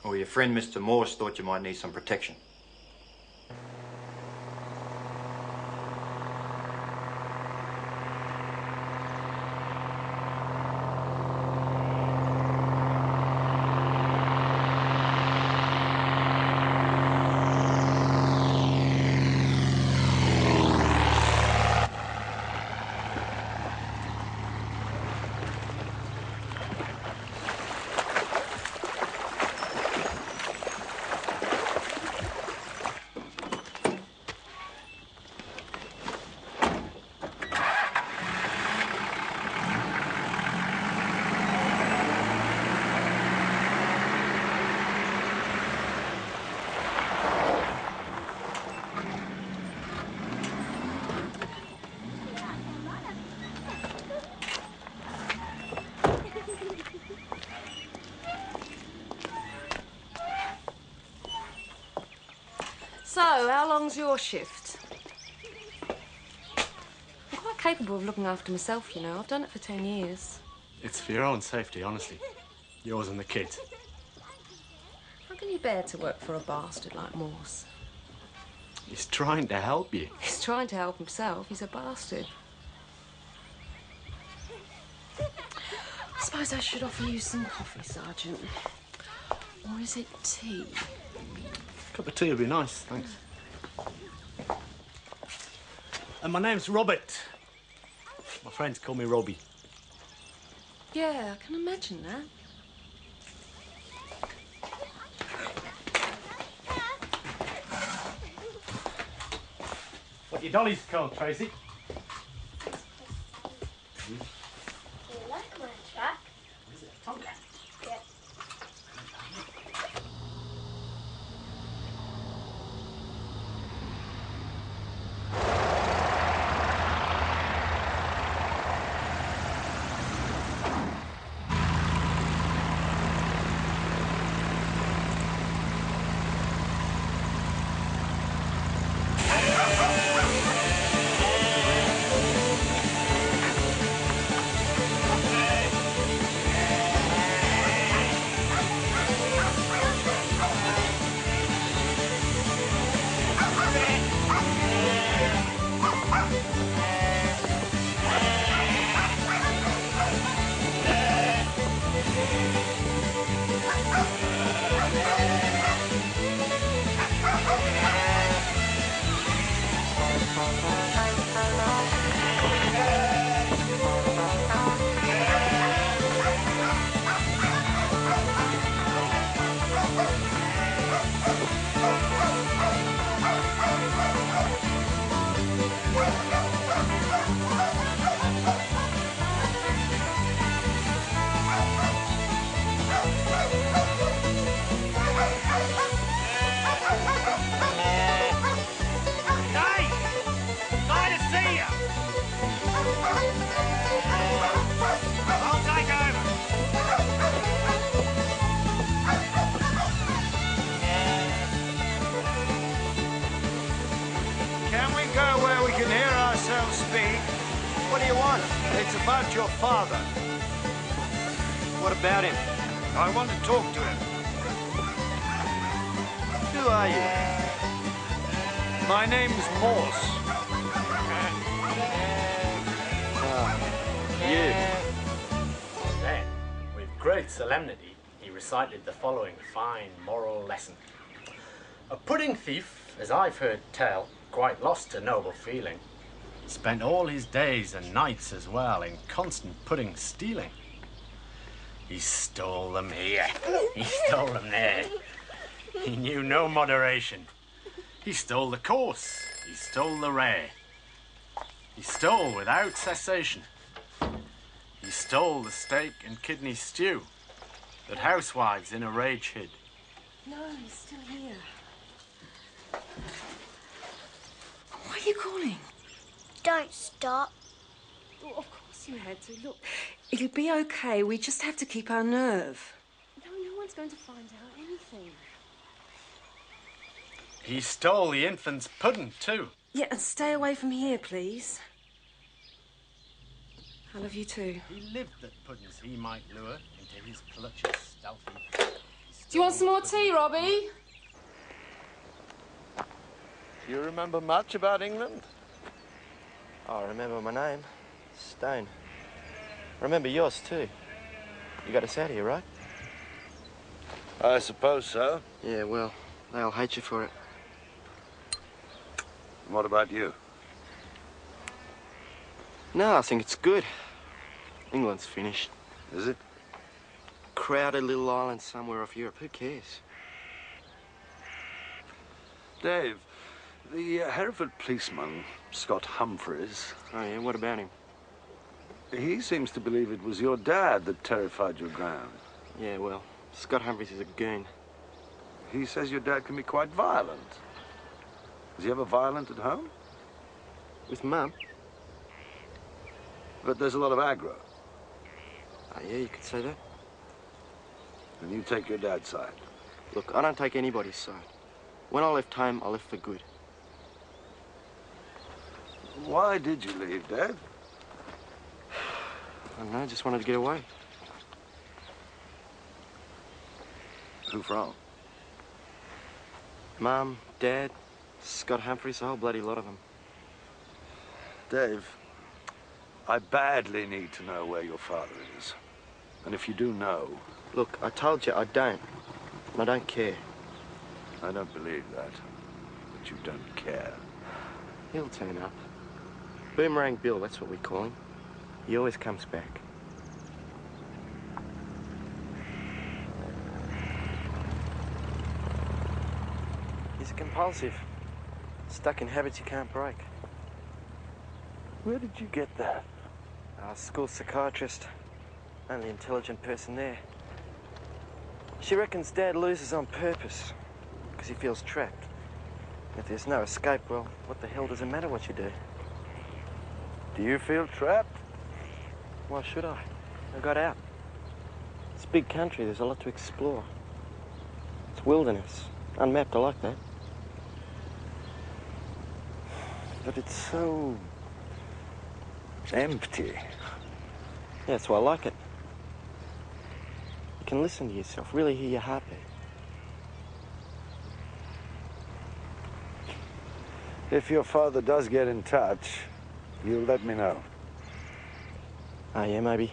Or your friend Mr. Morse thought you might need some protection. So, how long's your shift? I'm quite capable of looking after myself, you know. I've done it for 10 years. It's for your own safety, honestly. Yours and the kids. How can you bear to work for a bastard like Morse? He's trying to help you. He's trying to help himself. He's a bastard. I suppose I should offer you some coffee, Sergeant. Or is it tea? A cup of tea would be nice, thanks. And my name's Robert. My friends call me Robbie. Yeah, I can imagine that. What your dolly's called, Tracy? Do you like my track? Is it a Tonka? Yeah. What do you want? It's about your father. What about him? I want to talk to him. Who are you? My name's Morse. You. Then, with great solemnity, he recited the following fine moral lesson. A pudding thief, as I've heard tell, quite lost to noble feeling, spent all his days and nights as well in constant pudding stealing. He stole them here, he stole them there. He knew no moderation. He stole the coarse, he stole the rare. He stole without cessation. He stole the steak and kidney stew that housewives in a rage hid. No, he's still here. Why are you calling? Don't stop. Oh, of course you had to. Look, it'll be okay. We just have to keep our nerve. No one's going to find out anything. He stole the infant's pudding, too. Yeah, and stay away from here, please. I love you too. He lived that puddings he might lure into his clutches stealthy. He Do you want some more tea, Robbie? Do you remember much about England? Oh, I remember my name. Stone. I remember yours, too. You got us out here, right? I suppose so. Yeah, well, they'll hate you for it. And what about you? No, I think it's good. England's finished. Is it? Crowded little island somewhere off Europe. Who cares? Dave, the Hereford policeman, Scott Humphreys... Oh, yeah? What about him? He seems to believe it was your dad that terrified your gran. Yeah, well, Scott Humphreys is a goon. He says your dad can be quite violent. Is he ever violent at home? With Mum? But there's a lot of aggro. Oh, yeah, you could say that. And you take your dad's side. Look, I don't take anybody's side. When I left home, I left for good. Why did you leave, Dad? I don't know, I just wanted to get away. Who from? Mum, Dad, Scott Humphreys, a whole bloody lot of them. Dave, I badly need to know where your father is. And if you do know... Look, I told you I don't. And I don't care. I don't believe that. But you don't care. He'll turn up. Boomerang Bill, that's what we call him. He always comes back. He's compulsive. Stuck in habits you can't break. Where did you get that? Our school psychiatrist. Only intelligent person there. She reckons Dad loses on purpose. Because he feels trapped. If there's no escape, well, what the hell does it matter what you do? Do you feel trapped? Why should I? I got out. It's a big country, there's a lot to explore. It's wilderness. Unmapped, I like that. But it's so... empty. Yeah, that's why I like it. You can listen to yourself, really hear your heartbeat. If your father does get in touch, you'll let me know. Oh, yeah, maybe.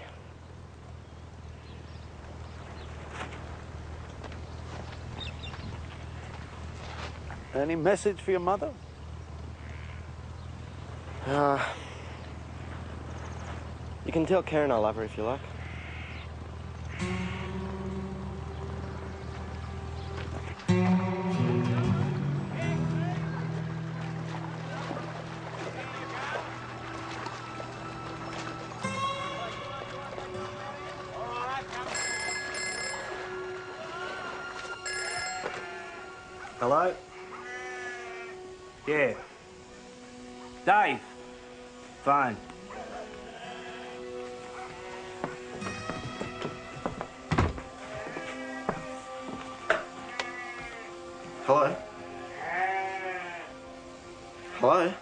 Any message for your mother? You can tell Karen I love her if you like. Hello? Yeah. Dave. Fine. Hello? Hello?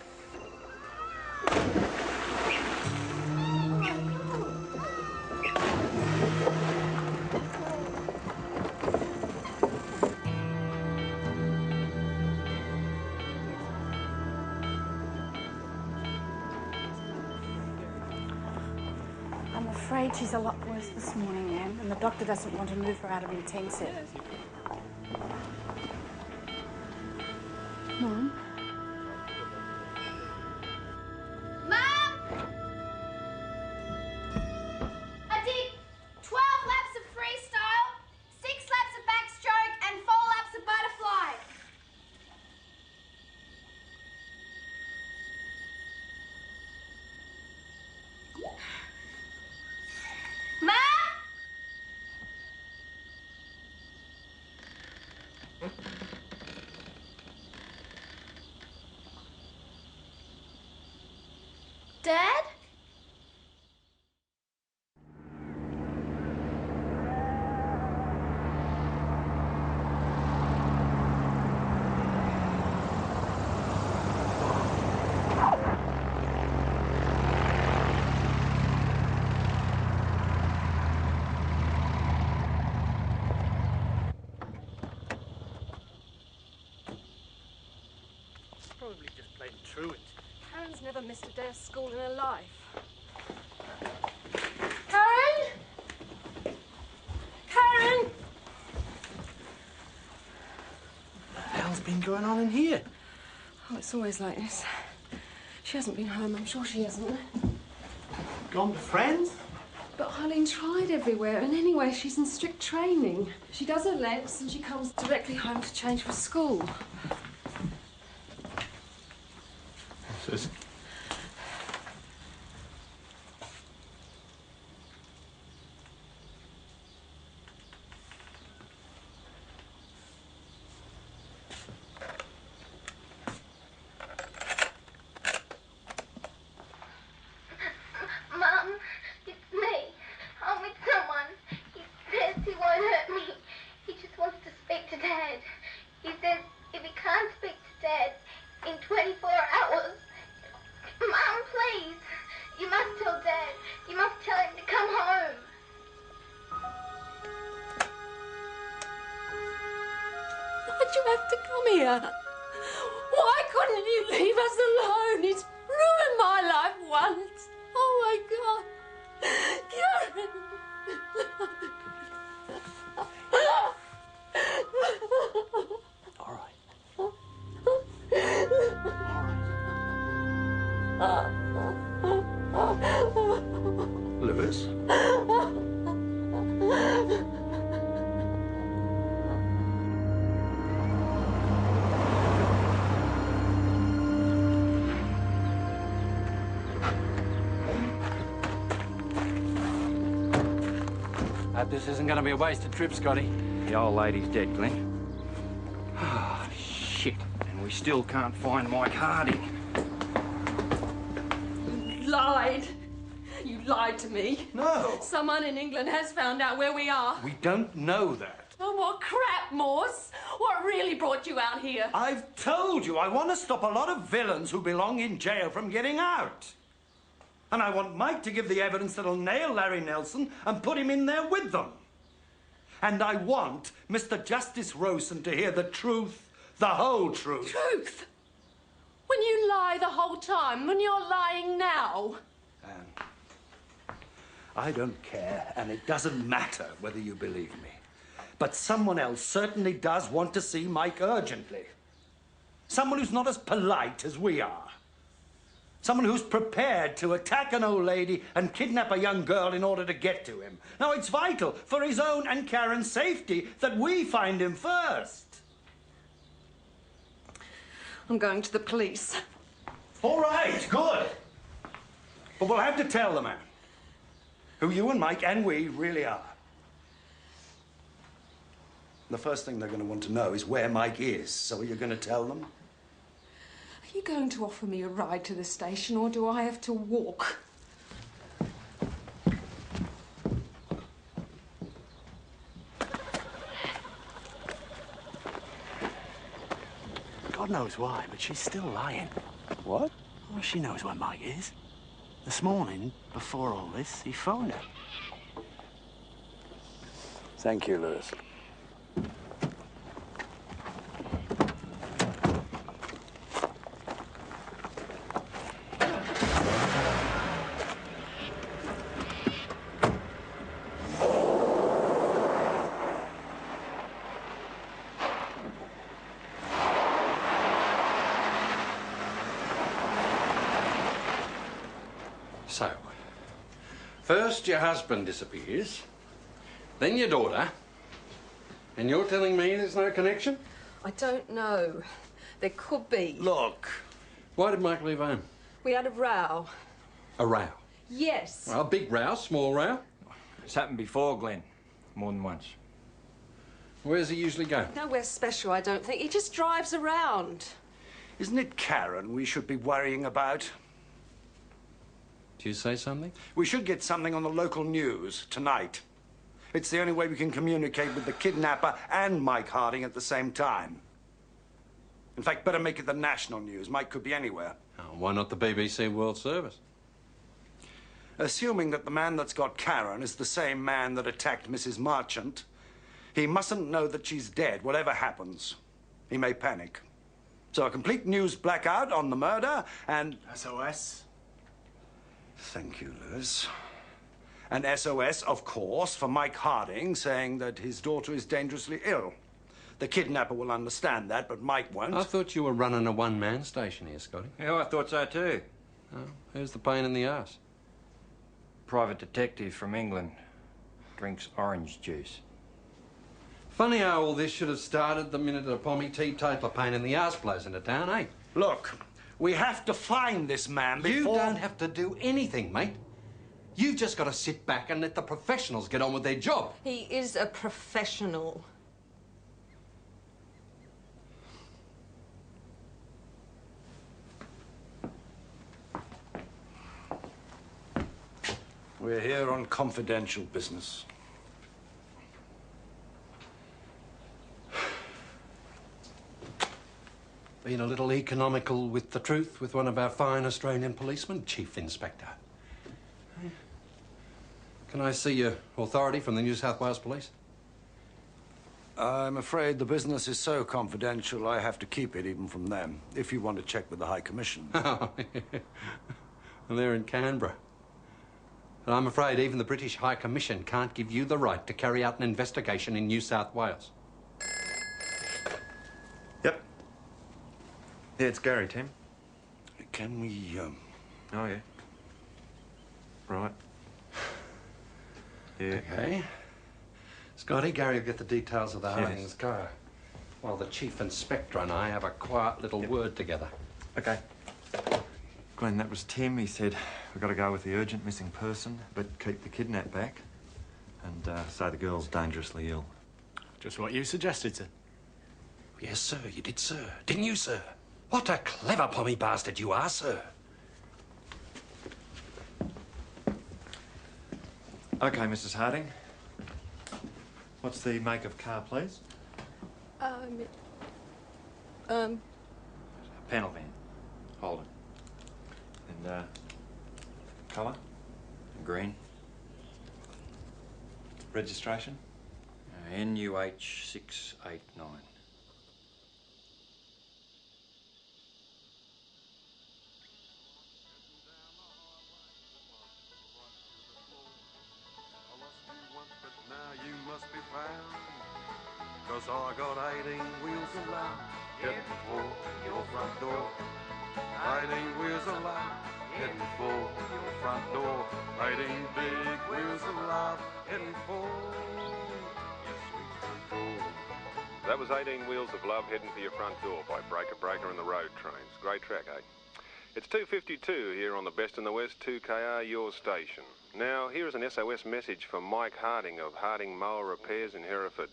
I'm afraid she's a lot worse this morning, Anne, and the doctor doesn't want to move her out of intensive. Mum? Mum! I did 12 laps of freestyle, 6 laps of backstroke, and 4 laps of butterfly. Mum! Dad? probably just playing truant. Karen's never missed a day of school in her life. Karen? Karen? What the hell's been going on in here? Oh, it's always like this. She hasn't been home, I'm sure she hasn't. Gone to friends? But Eileen tried everywhere, and anyway, she's in strict training. She does her legs, and she comes directly home to change for school. What's this? Mum, it's me. I'm with someone. He says he won't hurt me. He just wants to speak to Dad. He says if he can't speak to Dad in 24 hours... Mum, please. You must tell Dad. You must tell him to come home. Why'd you have to come here? Why couldn't you leave us alone? It's ruined my life once. Oh, my God. Karen. All right. Lewis? Hope this isn't going to be a wasted trip, Scotty. The old lady's dead, Glenn. Ah, shit. And we still can't find Mike Harding. Lied. You lied to me. No. Someone in England has found out where we are. We don't know that. Oh, what crap, Morse. What really brought you out here? I've told you I want to stop a lot of villains who belong in jail from getting out. And I want Mike to give the evidence that'll nail Larry Nelson and put him in there with them. And I want Mr. Justice Rosen to hear the truth, the whole truth. Truth? When you lie the whole time, when you're lying now. I don't care, and it doesn't matter whether you believe me. But someone else certainly does want to see Mike urgently. Someone who's not as polite as we are. Someone who's prepared to attack an old lady and kidnap a young girl in order to get to him. Now, it's vital for his own and Karen's safety that we find him first. I'm going to the police. All right, good. But we'll have to tell the man who you and Mike and we really are. The first thing they're going to want to know is where Mike is. So are you going to tell them? Are you going to offer me a ride to the station, or do I have to walk? God knows why, but she's still lying. What? Oh, she knows where Mike is. This morning, before all this, he phoned her. Thank you, Lewis. So, first your husband disappears, then your daughter, and you're telling me there's no connection? I don't know. There could be. Look. Why did Mike leave home? We had a row. A row? Yes. Well, a big row, small row? It's happened before, Glenn. More than once. Where does he usually go? Nowhere special, I don't think. He just drives around. Isn't it Karen we should be worrying about? Do you say something? We should get something on the local news tonight. It's the only way we can communicate with the kidnapper and Mike Harding at the same time. In fact, better make it the national news. Mike could be anywhere. Oh, why not the BBC World Service? Assuming that the man that's got Karen is the same man that attacked Mrs. Marchant, he mustn't know that she's dead, whatever happens. He may panic. So a complete news blackout on the murder and... SOS? Thank you, Lewis. An SOS, of course, for Mike Harding, saying that his daughter is dangerously ill. The kidnapper will understand that, but Mike won't. I thought you were running a one-man station here, Scotty. Yeah, I thought so too. Oh, who's the pain in the arse? Private detective from England. Drinks orange juice. Funny how all this should have started the minute a pommy teetotaler pain in the arse blows into town, eh? Look, we have to find this man before... You don't have to do anything, mate. You've just got to sit back and let the professionals get on with their job. He is a professional. We're here on confidential business. Been a little economical with the truth with one of our fine Australian policemen, Chief Inspector. Can I see your authority from the New South Wales Police? I'm afraid the business is so confidential I have to keep it even from them, if you want to check with the High Commission. Well, they're in Canberra. And I'm afraid even the British High Commission can't give you the right to carry out an investigation in New South Wales. Yep. Yeah, it's Gary, Tim. Can we, Oh, yeah. Right. Yeah. Okay. Scotty, Gary will get the details of the Harding's car, while the Chief Inspector and I have a quiet little word together. Okay. Glenn, that was Tim. He said we've got to go with the urgent missing person, but keep the kidnap back, and say the girl's dangerously ill. Just what you suggested, sir. Yes, sir, you did, sir. Didn't you, sir? What a clever pommy bastard you are, sir. Okay, Mrs. Harding. What's the make of car, please? Panel van. Holden. And, colour? Green. Registration? NUH 689. Cause I got 18 wheels allowed, heading for your front door. 18 wheels allowed, heading for your front door. 18 big wheels allowed, heading for your sweet front door. That was 18 Wheels of Love Heading for Your Front Door by Breaker Breaker and the Road Trains. Great track, eh? It's 2:52 here on the Best in the West, 2KR, your station. Now, here is an SOS message from Mike Harding of Harding Mower Repairs in Hereford.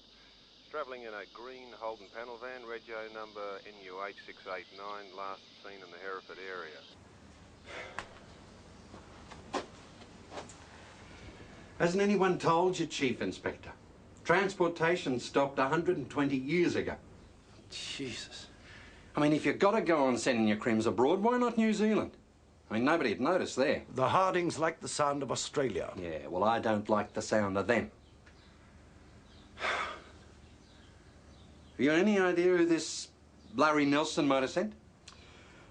Travelling in a green Holden panel van, rego number NUH 689, last seen in the Hereford area. Hasn't anyone told you, Chief Inspector? Transportation stopped 120 years ago. Jesus. I mean, if you've got to go on sending your crims abroad, why not New Zealand? I mean, nobody'd notice there. The Hardings like the sound of Australia. Yeah, well, I don't like the sound of them. Have you any idea who this Larry Nelson might have sent?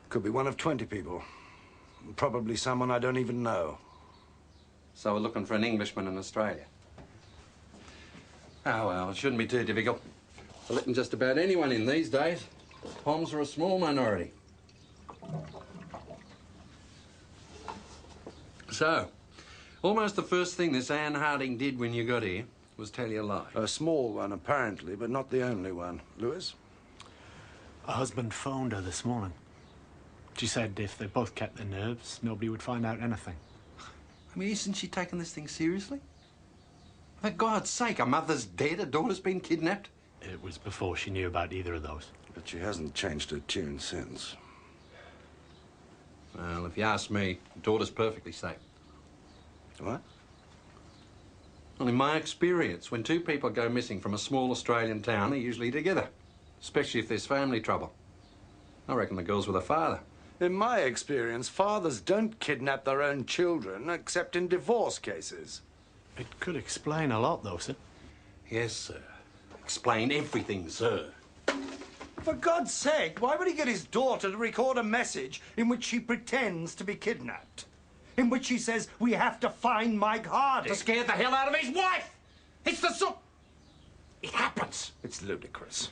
Could be one of 20 people. Probably someone I don't even know. So we're looking for an Englishman in Australia. Oh, well, it shouldn't be too difficult. They're letting just about anyone in these days. Poms are a small minority. So, almost the first thing this Anne Harding did when you got here was tell you a lie. A small one, apparently, but not the only one. Lewis? Her husband phoned her this morning. She said if they both kept their nerves, nobody would find out anything. I mean, isn't she taking this thing seriously? For God's sake, a mother's dead, a daughter's been kidnapped. It was before she knew about either of those. But she hasn't changed her tune since. Well, if you ask me, daughter's perfectly safe. What? Well, in my experience, when two people go missing from a small Australian town, they're usually together, especially if there's family trouble. I reckon the girl's with her father. In my experience, fathers don't kidnap their own children, except in divorce cases. It could explain a lot, though, sir. Yes, sir. Explain everything, sir. For God's sake, why would he get his daughter to record a message in which she pretends to be kidnapped? In which she says, we have to find Mike Harding. To scare the hell out of his wife! It's the sort... It happens. It's ludicrous.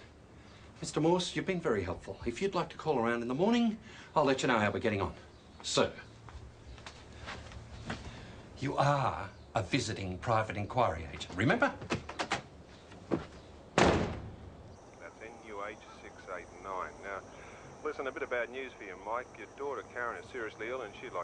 Mr. Morse, you've been very helpful. If you'd like to call around in the morning, I'll let you know how we're getting on. Sir, you are a visiting private inquiry agent, remember? That's NUH 689. Now, listen, a bit of bad news for you, Mike. Your daughter Karen is seriously ill and she'd like